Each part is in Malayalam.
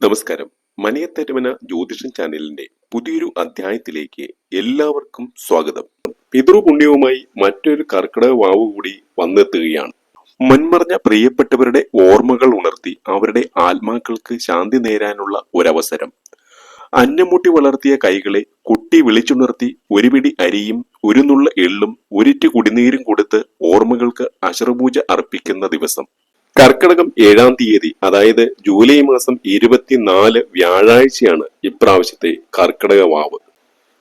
നമസ്കാരം. മനയത്തേറ്റവന ജ്യോതിഷൻ ചാനലിന്റെ പുതിയൊരു അധ്യായത്തിലേക്ക് എല്ലാവർക്കും സ്വാഗതം. പിതൃപുണ്യവുമായി മറ്റൊരു കർക്കിടക വാവ് കൂടി വന്നെത്തുകയാണ്. മൺമറഞ്ഞ പ്രിയപ്പെട്ടവരുടെ ഓർമ്മകൾ ഉണർത്തി അവരുടെ ആത്മാക്കൾക്ക് ശാന്തി നേരാനുള്ള ഒരവസരം. അന്നമുട്ടി വളർത്തിയ കൈകളെ കുട്ടി വിളിച്ചുണർത്തി ഒരു പിടി അരിയും ഒരു നുള്ള എള്ളും ഒരിറ്റു കുടിനീരും കൊടുത്ത് ഓർമ്മകൾക്ക് അശർപൂജ അർപ്പിക്കുന്ന ദിവസം. കർക്കിടകം 7-ാം തീയതി, അതായത് ജൂലൈ മാസം 24 വ്യാഴാഴ്ചയാണ് ഇപ്രാവശ്യത്തെ കർക്കിടക വാവ്.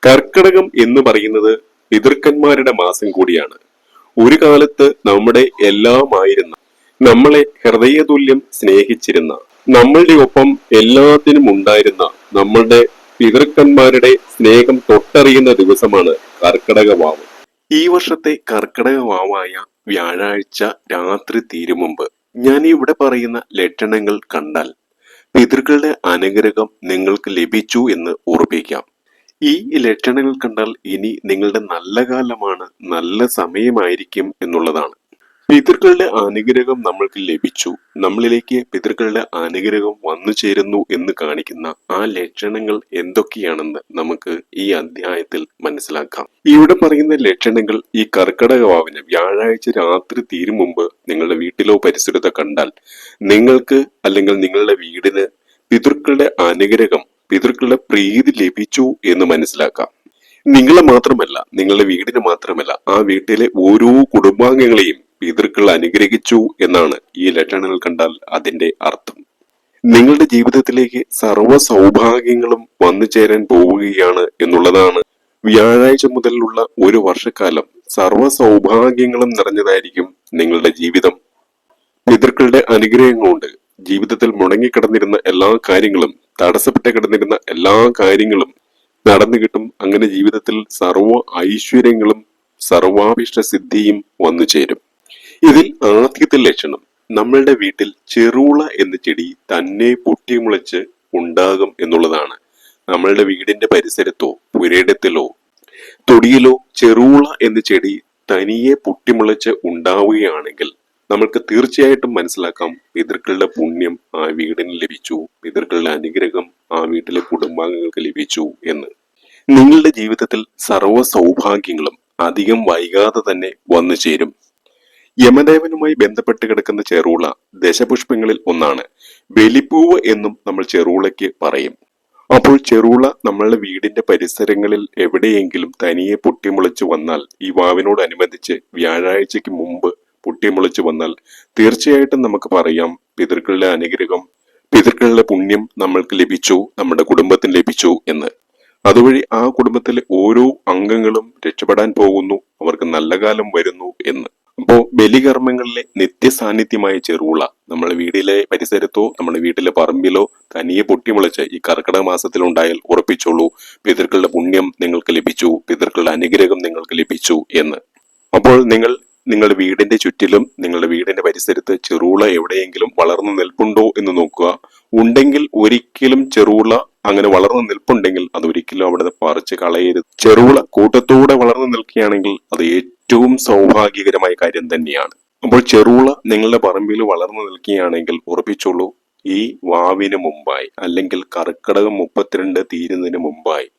കർക്കിടകം എന്ന് പറയുന്നത് പിതൃക്കന്മാരുടെ മാസം കൂടിയാണ്. ഒരു കാലത്ത് നമ്മുടെ എല്ലാമായിരുന്ന, നമ്മളെ ഹൃദയതുല്യം സ്നേഹിച്ചിരുന്ന, നമ്മളുടെ ഒപ്പം എല്ലാത്തിനും ഉണ്ടായിരുന്ന നമ്മളുടെ പിതൃക്കന്മാരുടെ സ്നേഹം തൊട്ടറിയുന്ന ദിവസമാണ് കർക്കിടക വാവ്. ഈ വർഷത്തെ കർക്കിടക വാവായ വ്യാഴാഴ്ച രാത്രി തീരും മുമ്പ് ഞാൻ ഇവിടെ പറയുന്ന ലക്ഷണങ്ങൾ കണ്ടാൽ പിതൃക്കളുടെ അനുഗ്രഹം നിങ്ങൾക്ക് ലഭിച്ചു എന്ന് ഉറപ്പിക്കാം. ഈ ലക്ഷണങ്ങൾ കണ്ടാൽ ഇനി നിങ്ങളുടെ നല്ല കാലമാണ്, നല്ല സമയമായിരിക്കും എന്നുള്ളതാണ്. പിതൃക്കളുടെ അനുഗ്രഹം നമ്മൾക്ക് ലഭിച്ചു, നമ്മളിലേക്ക് പിതൃക്കളുടെ അനുഗ്രഹം വന്നു ചേരുന്നു എന്ന് കാണിക്കുന്ന ആ ലക്ഷണങ്ങൾ എന്തൊക്കെയാണെന്ന് നമുക്ക് ഈ അധ്യായത്തിൽ മനസ്സിലാക്കാം. ഇവിടെ പറയുന്ന ലക്ഷണങ്ങൾ ഈ കർക്കിടക വാവിന് വ്യാഴാഴ്ച രാത്രി തീരും മുമ്പ് നിങ്ങളുടെ വീട്ടിലോ പരിസരത്തോ കണ്ടാൽ നിങ്ങൾക്ക് അല്ലെങ്കിൽ നിങ്ങളുടെ വീടിന് പിതൃക്കളുടെ അനുഗ്രഹം, പിതൃക്കളുടെ പ്രീതി ലഭിച്ചു എന്ന് മനസ്സിലാക്കാം. നിങ്ങളെ മാത്രമല്ല, നിങ്ങളുടെ വീടിന് മാത്രമല്ല, ആ വീട്ടിലെ ഓരോ കുടുംബാംഗങ്ങളെയും പിതൃക്കൾ അനുഗ്രഹിച്ചു എന്നാണ് ഈ ലക്ഷണങ്ങൾ കണ്ടാൽ അതിന്റെ അർത്ഥം. നിങ്ങളുടെ ജീവിതത്തിലേക്ക് സർവ്വ സൗഭാഗ്യങ്ങളും വന്നു ചേരാൻ പോവുകയാണ് എന്നുള്ളതാണ്. വ്യാഴാഴ്ച മുതലുള്ള ഒരു വർഷക്കാലം സർവ്വ സൗഭാഗ്യങ്ങളും നിറഞ്ഞതായിരിക്കും നിങ്ങളുടെ ജീവിതം. പിതൃക്കളുടെ അനുഗ്രഹം കൊണ്ട് ജീവിതത്തിൽ മുടങ്ങിക്കിടന്നിരുന്ന എല്ലാ കാര്യങ്ങളും, തടസ്സപ്പെട്ട് കിടന്നിരുന്ന എല്ലാ കാര്യങ്ങളും നടന്നു കിട്ടും. അങ്ങനെ ജീവിതത്തിൽ സർവ്വ ഐശ്വര്യങ്ങളും സർവാഭിഷ്ട സിദ്ധിയും വന്നു ചേരും. ഇതിൽ ആദ്യത്തെ ലക്ഷണം, നമ്മളുടെ വീട്ടിൽ ചെറുള എന്ന ചെടി തന്നെ പൊട്ടിമുളച്ച് ഉണ്ടാകും എന്നുള്ളതാണ്. നമ്മളുടെ വീടിന്റെ പരിസരത്തോ പുരയിടത്തിലോ തൊടിയിലോ ചെറുള എന്ന ചെടി തനിയെ പൊട്ടിമുളച്ച് ഉണ്ടാവുകയാണെങ്കിൽ നമ്മൾക്ക് തീർച്ചയായിട്ടും മനസ്സിലാക്കാം പിതൃക്കളുടെ പുണ്യം ആ വീടിന് ലഭിച്ചു, പിതൃക്കളുടെ അനുഗ്രഹം ആ വീട്ടിലെ കുടുംബാംഗങ്ങൾക്ക് ലഭിച്ചു എന്ന്. നിങ്ങളുടെ ജീവിതത്തിൽ സർവ്വ സൗഭാഗ്യങ്ങളും അധികം വൈകാതെ തന്നെ വന്നു ചേരും. യമദേവനുമായി ബന്ധപ്പെട്ട് കിടക്കുന്ന ചെറുള ദശപുഷ്പങ്ങളിൽ ഒന്നാണ്. ബലിപ്പൂവ് എന്നും നമ്മൾ ചെറുളയ്ക്ക് പറയും. അപ്പോൾ ചെറുള നമ്മളുടെ വീടിന്റെ പരിസരങ്ങളിൽ എവിടെയെങ്കിലും തനിയെ പൊട്ടിമുളച്ചു വന്നാൽ, ഈ വാവിനോടനുബന്ധിച്ച് വ്യാഴാഴ്ചക്ക് മുമ്പ് പൊട്ടിമുളച്ചു വന്നാൽ തീർച്ചയായിട്ടും നമുക്ക് പറയാം പിതൃക്കളുടെ അനുഗ്രഹം, പിതൃക്കളുടെ പുണ്യം നമ്മൾക്ക് ലഭിച്ചു, നമ്മുടെ കുടുംബത്തിന് ലഭിച്ചു എന്ന്. അതുവഴി ആ കുടുംബത്തിലെ ഓരോ അംഗങ്ങളും രക്ഷപ്പെടാൻ പോകുന്നു, അവർക്ക് നല്ല കാലം വരുന്നു എന്ന്. അപ്പോ ബലികർമ്മങ്ങളിലെ നിത്യസാന്നിധ്യമായ ചെറുള നമ്മുടെ വീടിലെ പരിസരത്തോ നമ്മുടെ വീട്ടിലെ പറമ്പിലോ തനിയെ പൊട്ടിമുളച്ച് ഈ കർക്കിടക മാസത്തിൽ ഉണ്ടായാൽ ഉറപ്പിച്ചോളൂ പിതൃക്കളുടെ പുണ്യം നിങ്ങൾക്ക് ലഭിച്ചു, പിതൃക്കളുടെ അനുഗ്രഹം നിങ്ങൾക്ക് ലഭിച്ചു എന്ന്. അപ്പോൾ നിങ്ങളുടെ വീടിന്റെ ചുറ്റിലും നിങ്ങളുടെ വീടിന്റെ പരിസരത്ത് ചെറുള എവിടെയെങ്കിലും വളർന്നു നിൽപ്പുണ്ടോ എന്ന് നോക്കുക. ഉണ്ടെങ്കിൽ ഒരിക്കലും ചെറുള അങ്ങനെ വളർന്നു നിൽപ്പുണ്ടെങ്കിൽ അത് ഒരിക്കലും അവിടെ പറിച്ച് കളയരുത്. ചെറുള കൂട്ടത്തോടെ വളർന്നു നിൽക്കുകയാണെങ്കിൽ അത് ഏറ്റവും സൗഭാഗ്യകരമായ കാര്യം തന്നെയാണ്. അപ്പോൾ ചെറുള നിങ്ങളുടെ പറമ്പിൽ വളർന്നു നിൽക്കുകയാണെങ്കിൽ ഉറപ്പിച്ചോളൂ ഈ വാവിന് മുമ്പായി അല്ലെങ്കിൽ കർക്കിടകം 32 തീരുന്നതിന് മുമ്പായി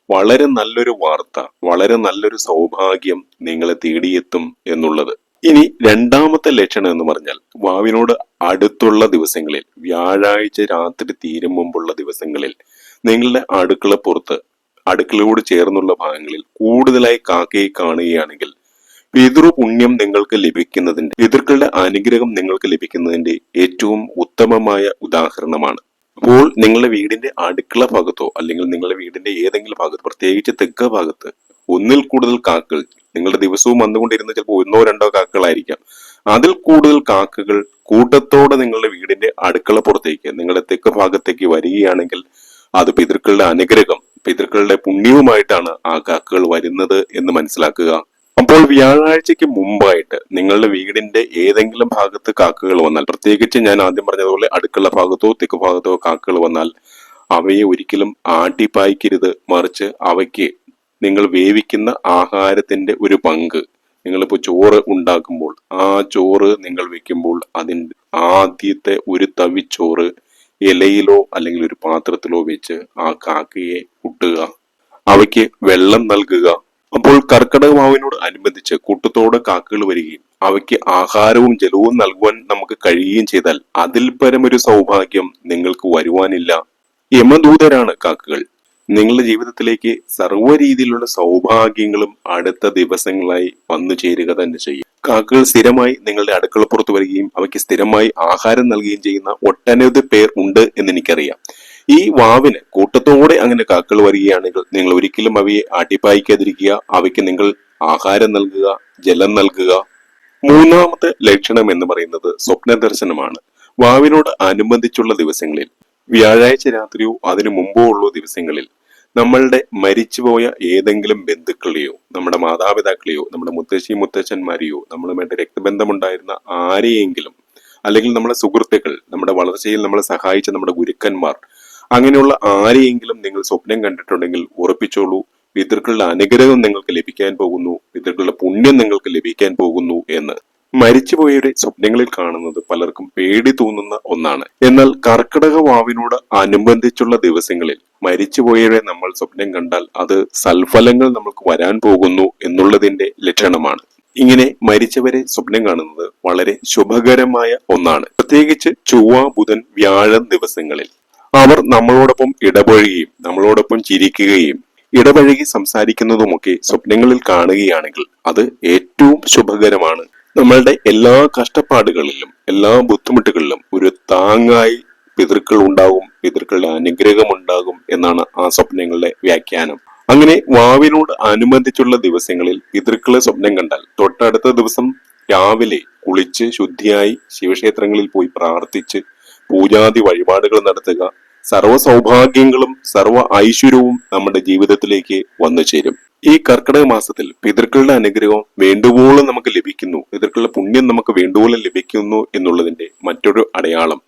വളരെ നല്ലൊരു വാർത്ത, വളരെ നല്ലൊരു സൗഭാഗ്യം നിങ്ങളെ തേടിയെത്തും എന്നുള്ളത്. ഇനി രണ്ടാമത്തെ ലക്ഷണം എന്ന് പറഞ്ഞാൽ വാവിനോട് അടുത്തുള്ള ദിവസങ്ങളിൽ, വ്യാഴാഴ്ച രാത്രി തീരും മുമ്പുള്ള ദിവസങ്ങളിൽ നിങ്ങളുടെ അടുക്കളയോട് ചേർന്നുള്ള ഭാഗങ്ങളിൽ കൂടുതലായി കാക്കയെ കാണുകയാണെങ്കിൽ പിതൃപുണ്യം നിങ്ങൾക്ക് ലഭിക്കുന്നതിന്റെ, പിതൃക്കളുടെ അനുഗ്രഹം നിങ്ങൾക്ക് ലഭിക്കുന്നതിന്റെ ഏറ്റവും ഉത്തമമായ ഉദാഹരണമാണ്. അപ്പോൾ നിങ്ങളുടെ വീടിന്റെ അടുക്കള ഭാഗത്തോ അല്ലെങ്കിൽ നിങ്ങളുടെ വീടിന്റെ ഏതെങ്കിലും ഭാഗത്ത്, പ്രത്യേകിച്ച് തെക്ക് ഭാഗത്ത് ഒന്നിൽ കൂടുതൽ കാക്കകൾ, നിങ്ങളുടെ ദിവസവും വന്നുകൊണ്ടിരുന്ന ചിലപ്പോൾ 1-2 കാക്കകളായിരിക്കാം, അതിൽ കൂടുതൽ കാക്കകൾ കൂട്ടത്തോടെ നിങ്ങളുടെ വീടിന്റെ അടുക്കള പുറത്തേക്ക്, നിങ്ങളുടെ തെക്ക് ഭാഗത്തേക്ക് വരികയാണെങ്കിൽ അത് പിതൃക്കളുടെ അനുഗ്രഹം, പിതൃക്കളുടെ പുണ്യവുമായിട്ടാണ് ആ കാക്കകൾ വരുന്നത് എന്ന് മനസ്സിലാക്കുക. അപ്പോൾ വ്യാഴാഴ്ചക്ക് മുമ്പായിട്ട് നിങ്ങളുടെ വീടിന്റെ ഏതെങ്കിലും ഭാഗത്ത് കാക്കകൾ വന്നാൽ, പ്രത്യേകിച്ച് ഞാൻ ആദ്യം പറഞ്ഞതുപോലെ അടുക്കള ഭാഗത്തോ തെക്ക് ഭാഗത്തോ കാക്കകൾ വന്നാൽ അവയെ ഒരിക്കലും ആട്ടിപ്പായിക്കരുത്. മറിച്ച് അവയ്ക്ക് നിങ്ങൾ വേവിക്കുന്ന ആഹാരത്തിന്റെ ഒരു പങ്ക്, നിങ്ങളിപ്പോൾ ചോറ് ഉണ്ടാക്കുമ്പോൾ ആ ചോറ് നിങ്ങൾ വെക്കുമ്പോൾ അതിൻ്റെ ആദ്യത്തെ ഒരു തവി ചോറ് ഇലയിലോ അല്ലെങ്കിൽ ഒരു പാത്രത്തിലോ വെച്ച് ആ കാക്കയെ കുട്ടുക, അവയ്ക്ക് വെള്ളം നൽകുക. അപ്പോൾ കർക്കിടക വാവിനോട് അനുബന്ധിച്ച് കൂട്ടത്തോടെ കാക്കകൾ വരികയും അവയ്ക്ക് ആഹാരവും ജലവും നൽകുവാൻ നമുക്ക് കഴിയുകയും ചെയ്താൽ അതിൽ പരമൊരു സൗഭാഗ്യം നിങ്ങൾക്ക് വരുവാനില്ല. യമദൂതരാണ് കാക്കകൾ. നിങ്ങളുടെ ജീവിതത്തിലേക്ക് സർവ്വ രീതിയിലുള്ള സൗഭാഗ്യങ്ങളും അടുത്ത ദിവസങ്ങളായി വന്നു ചേരുക തന്നെ ചെയ്യും. കാക്കകൾ സ്ഥിരമായി നിങ്ങളുടെ അടുക്കളപ്പുറത്ത് വരികയും അവയ്ക്ക് സ്ഥിരമായി ആഹാരം നൽകുകയും ചെയ്യുന്ന ഒട്ടനവധി പേർ ഉണ്ട് എന്ന് എനിക്കറിയാം. ഈ വാവിന് കൂട്ടത്തോടെ അങ്ങനെ കാക്കകൾ വരികയാണെങ്കിൽ നിങ്ങൾ ഒരിക്കലും അവയെ ആട്ടിപ്പായിക്കാതിരിക്കുക. അവയ്ക്ക് നിങ്ങൾ ആഹാരം നൽകുക, ജലം നൽകുക. മൂന്നാമത്തെ ലക്ഷണം എന്ന് പറയുന്നത് സ്വപ്ന ദർശനമാണ്. വാവിനോട് അനുബന്ധിച്ചുള്ള ദിവസങ്ങളിൽ, വ്യാഴാഴ്ച രാത്രിയോ അതിനു മുമ്പോ ഉള്ള ദിവസങ്ങളിൽ നമ്മളുടെ മരിച്ചുപോയ ഏതെങ്കിലും ബന്ധുക്കളെയോ നമ്മുടെ മാതാപിതാക്കളെയോ നമ്മുടെ മുത്തശ്ശി മുത്തച്ഛന്മാരെയോ നമ്മളുമായിട്ട് രക്തബന്ധമുണ്ടായിരുന്ന ആരെയെങ്കിലും, അല്ലെങ്കിൽ നമ്മുടെ സുഹൃത്തുക്കൾ, നമ്മുടെ വളർച്ചയിൽ നമ്മളെ സഹായിച്ച നമ്മുടെ ഗുരുക്കന്മാർ, അങ്ങനെയുള്ള ആരെയെങ്കിലും നിങ്ങൾ സ്വപ്നം കണ്ടിട്ടുണ്ടെങ്കിൽ ഉറപ്പിച്ചോളൂ, പിതൃക്കളുടെ അനുഗ്രഹം നിങ്ങൾക്ക് ലഭിക്കാൻ പോകുന്നു, പിതൃക്കളുടെ പുണ്യം നിങ്ങൾക്ക് ലഭിക്കാൻ പോകുന്നു എന്ന്. മരിച്ചുപോയവരെ സ്വപ്നങ്ങളിൽ കാണുന്നത് പലർക്കും പേടി തോന്നുന്ന ഒന്നാണ്. എന്നാൽ കർക്കിടക വാവിനോട് അനുബന്ധിച്ചുള്ള ദിവസങ്ങളിൽ മരിച്ചുപോയവരെ നമ്മൾ സ്വപ്നം കണ്ടാൽ അത് സൽഫലങ്ങൾ നമുക്ക് വരാൻ പോകുന്നു എന്നുള്ളതിന്റെ ലക്ഷണമാണ്. ഇങ്ങനെ മരിച്ചവരെ സ്വപ്നം കാണുന്നത് വളരെ ശുഭകരമായ ഒന്നാണ്. പ്രത്യേകിച്ച് ചൊവ്വ, ബുധൻ, വ്യാഴം ദിവസങ്ങളിൽ അവർ നമ്മളോടൊപ്പം ഇടപഴകുകയും നമ്മളോടൊപ്പം ചിരിക്കുകയും ഇടപഴകി സംസാരിക്കുന്നതുമൊക്കെ സ്വപ്നങ്ങളിൽ കാണുകയാണെങ്കിൽ അത് ഏറ്റവും ശുഭകരമാണ്. നമ്മളുടെ എല്ലാ കഷ്ടപ്പാടുകളിലും എല്ലാ ബുദ്ധിമുട്ടുകളിലും ഒരു താങ്ങായി പിതൃക്കൾ ഉണ്ടാകും, പിതൃക്കളുടെ അനുഗ്രഹം ഉണ്ടാകും എന്നാണ് ആ സ്വപ്നങ്ങളുടെ വ്യാഖ്യാനം. അങ്ങനെ വാവിനോട് അനുബന്ധിച്ചുള്ള ദിവസങ്ങളിൽ പിതൃക്കളെ സ്വപ്നം കണ്ടാൽ തൊട്ടടുത്ത ദിവസം രാവിലെ കുളിച്ച് ശുദ്ധിയായി ശിവക്ഷേത്രങ്ങളിൽ പോയി പ്രാർത്ഥിച്ച് പൂജാതി വഴിപാടുകൾ നടത്തുക. സർവ്വ സൗഭാഗ്യങ്ങളും സർവ്വ ഐശ്വര്യവും നമ്മുടെ ജീവിതത്തിലേക്ക് വന്നു ചേരും. ഈ കർക്കിടക മാസത്തിൽ പിതൃക്കളുടെ അനുഗ്രഹം വേണ്ടുവോളം നമുക്ക് ലഭിക്കുന്നു, പിതൃക്കളുടെ പുണ്യം നമുക്ക് വേണ്ടുവോളം ലഭിക്കുന്നു എന്നുള്ളതിന്റെ മറ്റൊരു അടയാളം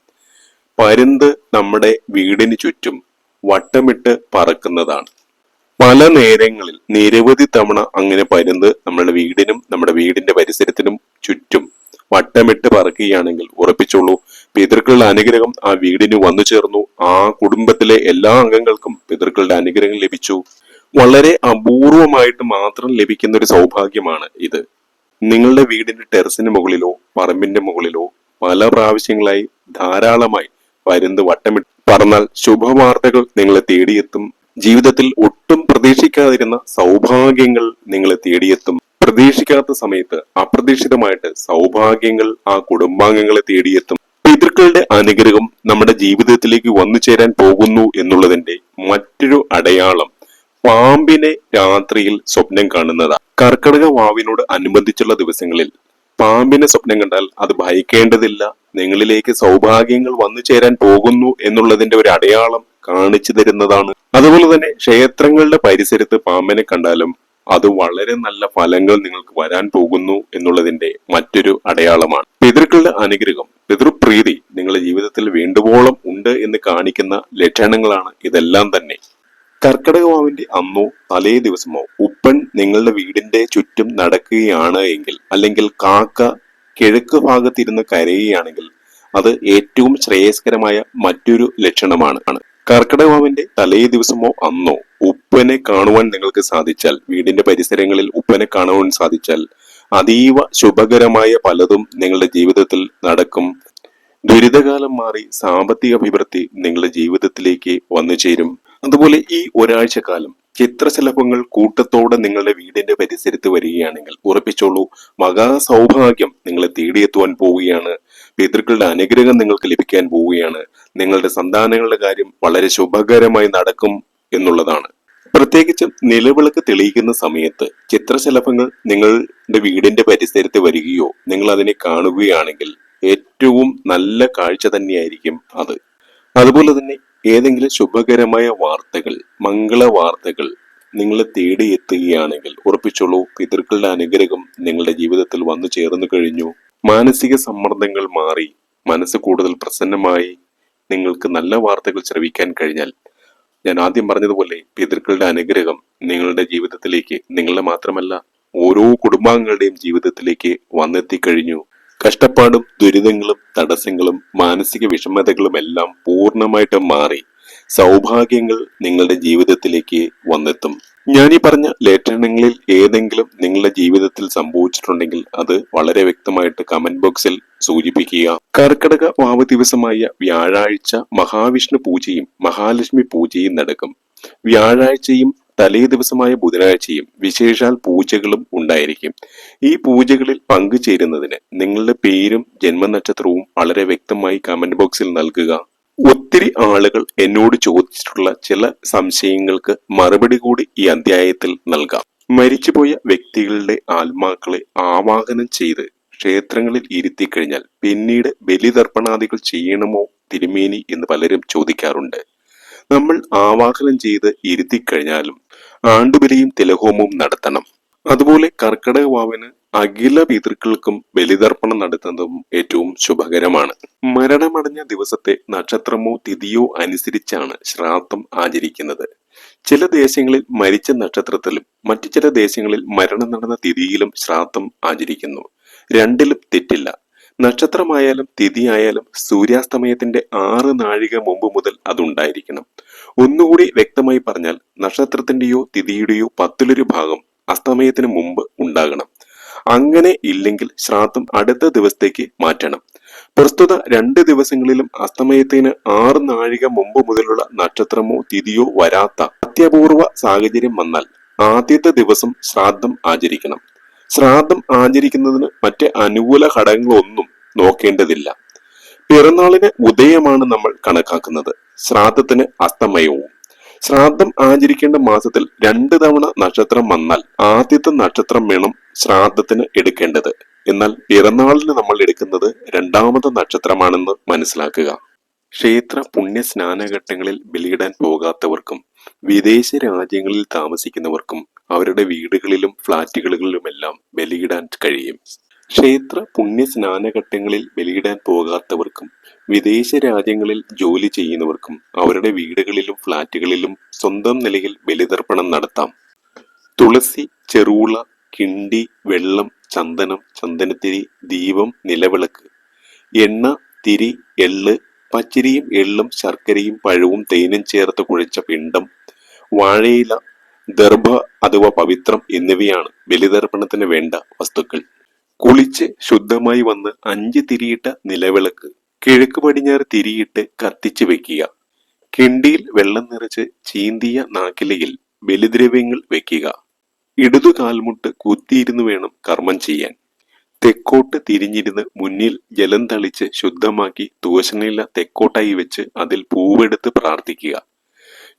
പരുന്ത് നമ്മുടെ വീടിന് ചുറ്റും വട്ടമിട്ട് പറക്കുന്നതാണ്. പല നേരങ്ങളിൽ നിരവധി തവണ അങ്ങനെ പരുന്ത് നമ്മുടെ വീടിനും നമ്മുടെ വീടിന്റെ പരിസരത്തിനും ചുറ്റും വട്ടമിട്ട് പറക്കുകയാണെങ്കിൽ ഉറപ്പിച്ചോളൂ, പിതൃക്കളുടെ അനുഗ്രഹം ആ വീടിന് വന്നു ചേർന്നു, ആ കുടുംബത്തിലെ എല്ലാ അംഗങ്ങൾക്കും പിതൃക്കളുടെ അനുഗ്രഹം ലഭിച്ചു. വളരെ അപൂർവമായിട്ട് മാത്രം ലഭിക്കുന്ന ഒരു സൗഭാഗ്യമാണ് ഇത്. നിങ്ങളുടെ വീടിന്റെ ടെറസിന് മുകളിലോ പറമ്പിന്റെ മുകളിലോ പല പ്രാവശ്യങ്ങളായി ധാരാളമായി പരുന്ത് വട്ടമിട്ട് പറന്നാൽ ശുഭവാർത്തകൾ നിങ്ങളെ തേടിയെത്തും. ജീവിതത്തിൽ ഒട്ടും പ്രതീക്ഷിക്കാതിരുന്ന സൗഭാഗ്യങ്ങൾ നിങ്ങളെ തേടിയെത്തും. പ്രതീക്ഷിക്കാത്ത സമയത്ത് അപ്രതീക്ഷിതമായിട്ട് സൗഭാഗ്യങ്ങൾ ആ കുടുംബാംഗങ്ങളെ തേടിയെത്തും. പിതൃക്കളുടെ അനുഗ്രഹം നമ്മുടെ ജീവിതത്തിലേക്ക് വന്നു ചേരാൻ പോകുന്നു എന്നുള്ളതിന്റെ മറ്റൊരു അടയാളം പാമ്പിനെ രാത്രിയിൽ സ്വപ്നം കാണുന്നതാണ്. കർക്കിടക വാവിനോട് അനുബന്ധിച്ചുള്ള ദിവസങ്ങളിൽ പാമ്പിനെ സ്വപ്നം കണ്ടാൽ അത് ഭയക്കേണ്ടതില്ല, നിങ്ങളിലേക്ക് സൗഭാഗ്യങ്ങൾ വന്നു ചേരാൻ പോകുന്നു എന്നുള്ളതിന്റെ ഒരു അടയാളം കാണിച്ചു തരുന്നതാണ്. അതുപോലെ തന്നെ ക്ഷേത്രങ്ങളുടെ പരിസരത്ത് പാമ്പിനെ കണ്ടാലും അത് വളരെ നല്ല ഫലങ്ങൾ നിങ്ങൾക്ക് വരാൻ പോകുന്നു എന്നുള്ളതിന്റെ മറ്റൊരു അടയാളമാണ്. പിതൃക്കളുടെ അനുഗ്രഹം, പിതൃപ്രീതി നിങ്ങളുടെ ജീവിതത്തിൽ വേണ്ടുവോളം ഉണ്ട് എന്ന് കാണിക്കുന്ന ലക്ഷണങ്ങളാണ് ഇതെല്ലാം തന്നെ. കർക്കിടക വാവിന്റെ അന്നോ തലേ ദിവസമോ ഉപ്പൻ നിങ്ങളുടെ വീടിന്റെ ചുറ്റും നടക്കുകയാണ് എങ്കിൽ, അല്ലെങ്കിൽ കാക്ക കിഴക്ക് ഭാഗത്തിരുന്ന് കരയുകയാണെങ്കിൽ അത് ഏറ്റവും ശ്രേയസ്കരമായ മറ്റൊരു ലക്ഷണമാണ്. കർക്കിടക വാവിന്റെ തലേ ദിവസമോ അന്നോ ഉപ്പനെ കാണുവാൻ നിങ്ങൾക്ക് സാധിച്ചാൽ, വീടിന്റെ പരിസരങ്ങളിൽ ഉപ്പനെ കാണുവാൻ സാധിച്ചാൽ അതീവ ശുഭകരമായ പലതും നിങ്ങളുടെ ജീവിതത്തിൽ നടക്കും. ദുരിതകാലം മാറി സാമ്പത്തിക അഭിവൃദ്ധി നിങ്ങളുടെ ജീവിതത്തിലേക്ക് വന്നു ചേരും. അതുപോലെ ഈ ഒരാഴ്ചക്കാലം ചിത്രശലഭങ്ങൾ കൂട്ടത്തോടെ നിങ്ങളുടെ വീടിന്റെ പരിസരത്ത് വരികയാണെങ്കിൽ ഉറപ്പിച്ചോളൂ, മഹാസൗഭാഗ്യം നിങ്ങളെ തേടിയെത്തുവാൻ പോവുകയാണ്. പിതൃക്കളുടെ അനുഗ്രഹം നിങ്ങൾക്ക് ലഭിക്കാൻ പോവുകയാണ്. നിങ്ങളുടെ സന്താനങ്ങളുടെ കാര്യം വളരെ ശുഭകരമായി നടക്കും എന്നുള്ളതാണ്. പ്രത്യേകിച്ചും നിലവിളക്ക് തെളിയിക്കുന്ന സമയത്ത് ചിത്രശലഭങ്ങൾ നിങ്ങളുടെ വീടിന്റെ പരിസരത്ത് വരികയോ നിങ്ങൾ അതിനെ കാണുകയാണെങ്കിൽ ഏറ്റവും നല്ല കാഴ്ച തന്നെയായിരിക്കും അത്. അതുപോലെ തന്നെ ഏതെങ്കിലും ശുഭകരമായ വാർത്തകൾ, മംഗള വാർത്തകൾ നിങ്ങളെ തേടി എത്തുകയാണെങ്കിൽ ഉറപ്പിച്ചോളൂ, പിതൃക്കളുടെ അനുഗ്രഹം നിങ്ങളുടെ ജീവിതത്തിൽ വന്നു ചേർന്നു കഴിഞ്ഞു. മാനസിക സമ്മർദ്ദങ്ങൾ മാറി മനസ്സ് കൂടുതൽ പ്രസന്നമായി നിങ്ങൾക്ക് നല്ല വാർത്തകൾ ശ്രവിക്കാൻ കഴിഞ്ഞാൽ, ഞാൻ ആദ്യം പറഞ്ഞതുപോലെ പിതൃക്കളുടെ അനുഗ്രഹം നിങ്ങളുടെ ജീവിതത്തിലേക്ക്, നിങ്ങളുടെ മാത്രമല്ല ഓരോ കുടുംബാംഗങ്ങളുടെയും ജീവിതത്തിലേക്ക് വന്നെത്തിക്കഴിഞ്ഞു. കഷ്ടപ്പാടും ദുരിതങ്ങളും തടസ്സങ്ങളും മാനസിക വിഷമതകളുമെല്ലാം പൂർണ്ണമായിട്ട് മാറി സൗഭാഗ്യങ്ങൾ നിങ്ങളുടെ ജീവിതത്തിലേക്ക് വന്നെത്തും. ഞാനീ പറഞ്ഞ ലേഖനങ്ങളിൽ ഏതെങ്കിലും നിങ്ങളുടെ ജീവിതത്തിൽ സംഭവിച്ചിട്ടുണ്ടെങ്കിൽ അത് വളരെ വ്യക്തമായിട്ട് കമന്റ് ബോക്സിൽ സൂചിപ്പിക്കുക. കർക്കിടക വാവ് ദിവസമായ വ്യാഴാഴ്ച മഹാവിഷ്ണു പൂജയും മഹാലക്ഷ്മി പൂജയും നടക്കും. വ്യാഴാഴ്ചയും തലേ ദിവസമായ ബുധനാഴ്ചയും വിശേഷാൽ പൂജകളും ഉണ്ടായിരിക്കും. ഈ പൂജകളിൽ പങ്കുചേരുന്നതിന് നിങ്ങളുടെ പേരും ജന്മനക്ഷത്രവും വളരെ വ്യക്തമായി കമന്റ് ബോക്സിൽ നൽകുക. ഒത്തിരി ആളുകൾ എന്നോട് ചോദിച്ചിട്ടുള്ള ചില സംശയങ്ങൾക്ക് മറുപടി കൂടി ഈ അധ്യായത്തിൽ നൽകാം. മരിച്ചുപോയ വ്യക്തികളുടെ ആത്മാക്കളെ ആവാഹനം ചെയ്ത് ക്ഷേത്രങ്ങളിൽ ഇരുത്തിക്കഴിഞ്ഞാൽ പിന്നീട് ബലിതർപ്പണാദികൾ ചെയ്യണമോ തിരുമേനി എന്ന് പലരും ചോദിക്കാറുണ്ട്. നമ്മൾ ആവാഹനം ചെയ്ത് ഇരുത്തിക്കഴിഞ്ഞാലും ആണ്ടുബലിയും തിലഹോമവും നടത്തണം. അതുപോലെ കർക്കിടക വാവിന് അഖില പിതൃക്കൾക്കും ബലിതർപ്പണം നടത്തുന്നതും ഏറ്റവും ശുഭകരമാണ്. മരണമടഞ്ഞ ദിവസത്തെ നക്ഷത്രമോ തിഥിയോ അനുസരിച്ചാണ് ശ്രാദ്ധം ആചരിക്കുന്നത്. ചില ദേശങ്ങളിൽ മരിച്ച നക്ഷത്രത്തിലും മറ്റു ചില ദേശങ്ങളിൽ മരണം നടന്ന തിഥിയിലും ശ്രാദ്ധം ആചരിക്കുന്നു. രണ്ടിലും തെറ്റില്ല. നക്ഷത്രമായാലും തിഥിയായാലും സൂര്യാസ്തമയത്തിന്റെ 6 നാഴിക മുമ്പ് മുതൽ അതുണ്ടായിരിക്കണം. ഒന്നുകൂടി വ്യക്തമായി പറഞ്ഞാൽ നക്ഷത്രത്തിന്റെയോ തിഥിയുടെയോ 10 ഭാഗം അസ്തമയത്തിന് മുമ്പ് ഉണ്ടാകണം. അങ്ങനെ ഇല്ലെങ്കിൽ ശ്രാദ്ധം അടുത്ത ദിവസത്തേക്ക് മാറ്റണം. പ്രസ്തുത 2 ദിവസങ്ങളിലും അസ്തമയത്തിന് 6 നാഴിക മുമ്പ് മുതലുള്ള നക്ഷത്രമോ തിഥിയോ വരാത്ത അത്യപൂർവ സാഹചര്യം വന്നാൽ ആദ്യത്തെ ദിവസം ശ്രാദ്ധം ആചരിക്കണം. ശ്രാദ്ധം ആചരിക്കുന്നതിന് മറ്റ് അനുകൂല ഘടകങ്ങളൊന്നും നോക്കേണ്ടതില്ല. പിറന്നാളിന് ഉദയമാണ് നമ്മൾ കണക്കാക്കുന്നത്, ശ്രാദ്ധത്തിന് അസ്തമയവും. ശ്രാദ്ധം ആചരിക്കേണ്ട മാസത്തിൽ 2 തവണ നക്ഷത്രം വന്നാൽ ആദ്യത്തെ നക്ഷത്രം വേണം ശ്രാദ്ധത്തിന് എടുക്കേണ്ടത്. എന്നാൽ പിറന്നാളിന് നമ്മൾ എടുക്കുന്നത് 2ാമത്തെ നക്ഷത്രമാണെന്ന് മനസ്സിലാക്കുക. ക്ഷേത്ര പുണ്യ സ്നാനഘട്ടങ്ങളിൽ ബലിയിടാൻ പോകാത്തവർക്കും വിദേശ രാജ്യങ്ങളിൽ താമസിക്കുന്നവർക്കും അവരുടെ വീടുകളിലും ഫ്ളാറ്റുകളിലുമെല്ലാം ബലിയിടാൻ കഴിയും. ക്ഷേത്ര പുണ്യ സ്നാനഘട്ടങ്ങളിൽ ബലിയിടാൻ പോകാത്തവർക്കും വിദേശ രാജ്യങ്ങളിൽ ജോലി ചെയ്യുന്നവർക്കും അവരുടെ വീടുകളിലും ഫ്ളാറ്റുകളിലും സ്വന്തം നിലയിൽ ബലിതർപ്പണം നടത്താം. തുളസി, ചെറുള, കിണ്ടി, വെള്ളം, ചന്ദനം, ചന്ദനത്തിരി, ദീപം, നിലവിളക്ക്, എണ്ണ, തിരി, എള്ള്, പച്ചരിയും എള്ളും ശർക്കരയും പഴവും തേനും ചേർത്ത് കുഴച്ച പിണ്ടം, വാഴയില, ദർഭ അഥവാ പവിത്രം എന്നിവയാണ് ബലിതർപ്പണത്തിന് വേണ്ട വസ്തുക്കൾ. കുളിച്ച് ശുദ്ധമായി വന്ന് 5 തിരിയിട്ട നിലവിളക്ക് കിഴക്ക് പടിഞ്ഞാറ് തിരിയിട്ട് കത്തിച്ചു വെക്കുക. കിണ്ടിയിൽ വെള്ളം നിറച്ച് ചീന്തിയ നാക്കിലയിൽ ബലിദ്രവ്യങ്ങൾ വെക്കുക. ഇടതു കാൽമുട്ട് കുത്തിയിരുന്നു വേണം കർമ്മം ചെയ്യാൻ. തെക്കോട്ട് തിരിഞ്ഞിരുന്ന് മുന്നിൽ ജലം തളിച്ച് ശുദ്ധമാക്കി തുവശനില തെക്കോട്ടായി വെച്ച് അതിൽ പൂവെടുത്ത് പ്രാർത്ഥിക്കുക.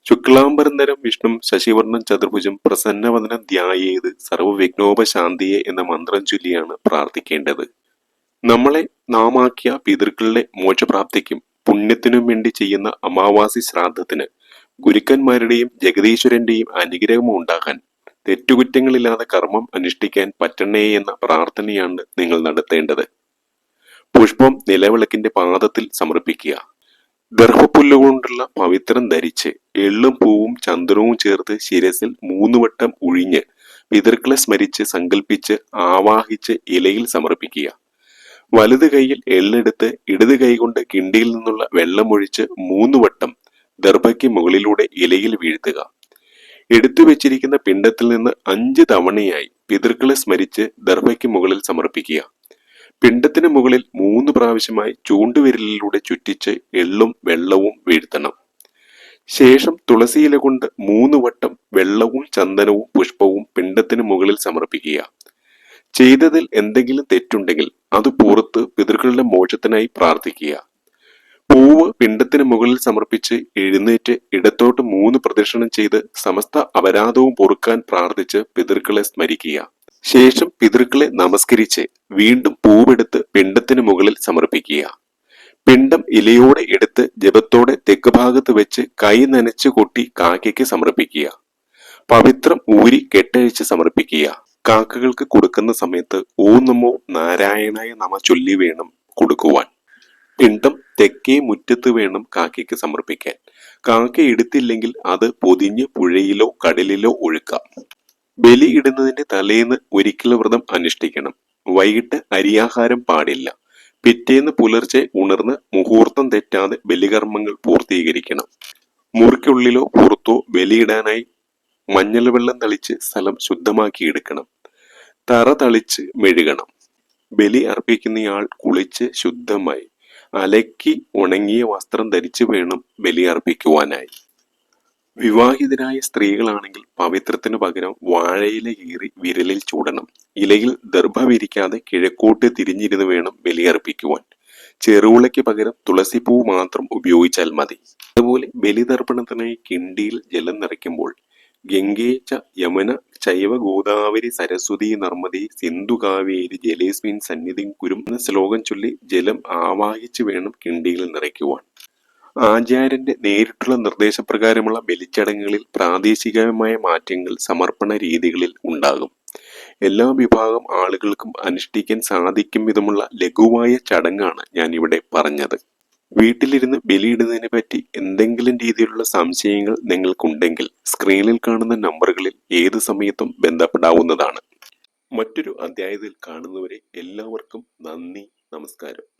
ശുക്ലാംബരധരം വിഷ്ണു ശശിവർണം ചതുർഭുജം പ്രസന്നവദനം ധ്യായേത് സർവവിഘ്നോപശാന്തിയെ എന്ന മന്ത്രം ചൊല്ലിയാണ് പ്രാർത്ഥിക്കേണ്ടത്. നമ്മളെ നാമാക്കിയ പിതൃക്കളുടെ മോക്ഷപ്രാപ്തിക്കും പുണ്യത്തിനും വേണ്ടി ചെയ്യുന്ന അമാവാസി ശ്രാദ്ധത്തിന് ഗുരുക്കന്മാരുടെയും ജഗദീശ്വരന്റെയും അനുഗ്രഹം ഉണ്ടാകാൻ തെറ്റുകുറ്റങ്ങളില്ലാതെ കർമ്മം അനുഷ്ഠിക്കാൻ പറ്റണേ എന്ന പ്രാർത്ഥനയാണ് നിങ്ങൾ നടത്തേണ്ടത്. പുഷ്പം നിലവിളക്കിന്റെ പാദത്തിൽ സമർപ്പിക്കുക. ദർഭപ്പുല്ലുകൊണ്ടുള്ള പവിത്രം ധരിച്ച് എള്ളും പൂവും ചന്ദനവും ചേർത്ത് ശിരസിൽ 3 വട്ടം ഉഴിഞ്ഞ് പിതൃക്കളെ സ്മരിച്ച് സങ്കല്പിച്ച് ആവാഹിച്ച് ഇലയിൽ സമർപ്പിക്കുക. വലത് കൈയിൽ എള്ളെടുത്ത് ഇടത് കൈകൊണ്ട് കിണ്ടിയിൽ നിന്നുള്ള വെള്ളമൊഴിച്ച് 3 വട്ടം ദർഭയ്ക്ക് മുകളിലൂടെ ഇലയിൽ വീഴ്ത്തുക. എടുത്തു വെച്ചിരിക്കുന്ന പിണ്ടത്തിൽ നിന്ന് 5 തവണയായി പിതൃക്കളെ സ്മരിച്ച് ദർഭയ്ക്ക് മുകളിൽ സമർപ്പിക്കുക. പിണ്ടത്തിന് മുകളിൽ 3 പ്രാവശ്യമായി ചൂണ്ടുവിരലിലൂടെ ചുറ്റിച്ച് എള്ളും വെള്ളവും വീഴ്ത്തണം. ശേഷം തുളസിയില കൊണ്ട് 3 വട്ടം വെള്ളവും ചന്ദനവും പുഷ്പവും പിണ്ടത്തിന് മുകളിൽ സമർപ്പിക്കുക. ചെയ്തതിൽ എന്തെങ്കിലും തെറ്റുണ്ടെങ്കിൽ അത് പുറത്ത് പിതൃക്കളുടെ മോക്ഷത്തിനായി പ്രാർത്ഥിക്കുക. പൂവ് പിണ്ടത്തിന് മുകളിൽ സമർപ്പിച്ച് എഴുന്നേറ്റ് ഇടത്തോട്ട് 3 പ്രദക്ഷിണം ചെയ്ത് സമസ്ത അപരാധവും പൊറുക്കാൻ പ്രാർത്ഥിച്ച് പിതൃക്കളെ സ്മരിക്കുക. ശേഷം പിതൃക്കളെ നമസ്കരിച്ച് വീണ്ടും പൂവെടുത്ത് പിണ്ടത്തിന് മുകളിൽ സമർപ്പിക്കുക. പിണ്ടം ഇലയോടെ എടുത്ത് ജപത്തോടെ തെക്ക് ഭാഗത്ത് വെച്ച് കൈ നനച്ച് കൊട്ടി കാക്കയ്ക്ക് സമർപ്പിക്കുക. പവിത്രം ഊരി കെട്ടഴിച്ച് സമർപ്പിക്കുക. കാക്കകൾക്ക് കൊടുക്കുന്ന സമയത്ത് ഓം നമോ നാരായണായ നമ ചൊല്ലി വേണം കൊടുക്കുവാൻ. പിണ്ടം തെക്കേ മുറ്റത്ത് വേണം കാക്കയ്ക്ക് സമർപ്പിക്കാൻ. കാക്ക എടുത്തില്ലെങ്കിൽ അത് പൊതിഞ്ഞ് പുഴയിലോ കടലിലോ ഒഴുക്കാം. ബലി ഇടുന്നതിന്റെ തലേന്ന് ഒരിക്കൽ വ്രതം അനുഷ്ഠിക്കണം. വൈകിട്ട് അരിയാഹാരം പാടില്ല. പിറ്റേന്ന് പുലർച്ചെ ഉണർന്ന് മുഹൂർത്തം തെറ്റാതെ ബലികർമ്മങ്ങൾ പൂർത്തീകരിക്കണം. മുറിക്കുള്ളിലോ പുറത്തോ ബലിയിടാനായി മഞ്ഞൾ വെള്ളം തളിച്ച് സ്ഥലം ശുദ്ധമാക്കിയെടുക്കണം. തറ തളിച്ച് മെഴുകണം. ബലി അർപ്പിക്കുന്നയാൾ കുളിച്ച് ശുദ്ധമായി അലക്കി ഉണങ്ങിയ വസ്ത്രം ധരിച്ചു വേണം ബലി അർപ്പിക്കുവാനായി. വിവാഹിതരായ സ്ത്രീകളാണെങ്കിൽ പവിത്രത്തിനു പകരം വാഴയില കീറി വിരലിൽ ചൂടണം. ഇലയിൽ ദർഭ വിരിക്കാതെ കിഴക്കോട്ട് തിരിഞ്ഞിരുന്ന് വേണം ബലിയർപ്പിക്കുവാൻ. ചെറുവിളയ്ക്ക് പകരം തുളസിപ്പൂ മാത്രം ഉപയോഗിച്ചാൽ മതി. അതുപോലെ ബലിതർപ്പണത്തിനായി കിണ്ടിയിൽ ജലം നിറയ്ക്കുമ്പോൾ ഗംഗേ ച യമുന ചൈവ ഗോദാവരി സരസ്വതി നർമ്മദേ സിന്ധു കാവേരി ജലേസ്മിൻ സന്നിധിം കുരും എന്ന ശ്ലോകം ചൊല്ലി ജലം ആവാഹിച്ച് വേണം കിണ്ടിയിൽ നിറയ്ക്കുവാൻ. ആചാര്യന്റെ നേരിട്ടുള്ള നിർദ്ദേശപ്രകാരമുള്ള ബലിച്ചടങ്ങുകളിൽ പ്രാദേശികമായ മാറ്റങ്ങൾ സമർപ്പണ രീതികളിൽ ഉണ്ടാകും. എല്ലാ വിഭാഗം ആളുകൾക്കും അനുഷ്ഠിക്കാൻ സാധിക്കും വിധമുള്ള ലഘുവായ ചടങ്ങാണ് ഞാൻ ഇവിടെ പറഞ്ഞത്. വീട്ടിലിരുന്ന് ബലിയിടുന്നതിനെ പറ്റി എന്തെങ്കിലും രീതിയിലുള്ള സംശയങ്ങൾ നിങ്ങൾക്കുണ്ടെങ്കിൽ സ്ക്രീനിൽ കാണുന്ന നമ്പറുകളിൽ ഏത് സമയത്തും ബന്ധപ്പെടാവുന്നതാണ്. മറ്റൊരു അധ്യായത്തിൽ കാണുന്നവരെ എല്ലാവർക്കും നന്ദി, നമസ്കാരം.